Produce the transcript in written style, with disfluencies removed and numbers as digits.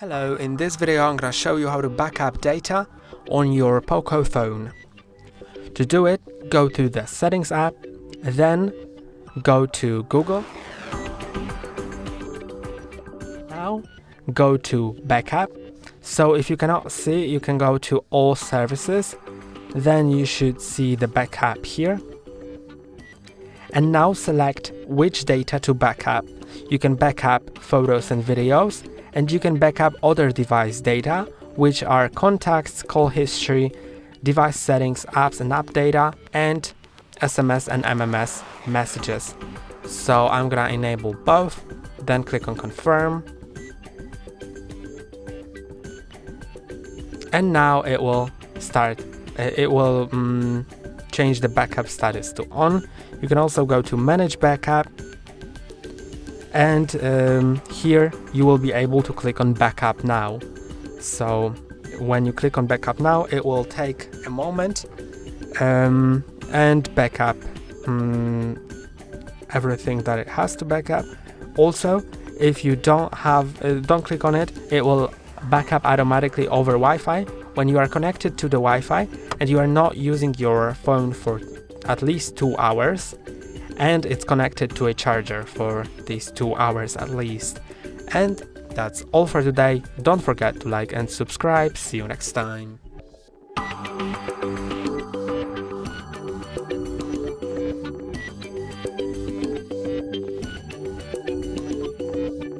Hello, in this video I'm going to show you how to backup data on your POCO phone. To do it, go to the Settings app, then go to Google. Now go to Backup. So if you cannot see, you can go to All Services, then you should see the backup here. And now select which data to backup. You can backup photos and videos, and you can backup other device data, which are contacts, call history, device settings, apps and app data, and SMS and MMS messages. So I'm gonna enable both, then click on confirm. And now it will start, change the backup status to on. You can also go to manage backup, and here you will be able to click on backup now. So when you click on backup now, it will take a moment and backup everything that it has to backup. Also, if you don't click on it, it will backup automatically over Wi-Fi when you are connected to the Wi-Fi and you are not using your phone for at least 2 hours, and it's connected to a charger for these 2 hours at least. And that's all for today. Don't forget to like and subscribe. See you next time.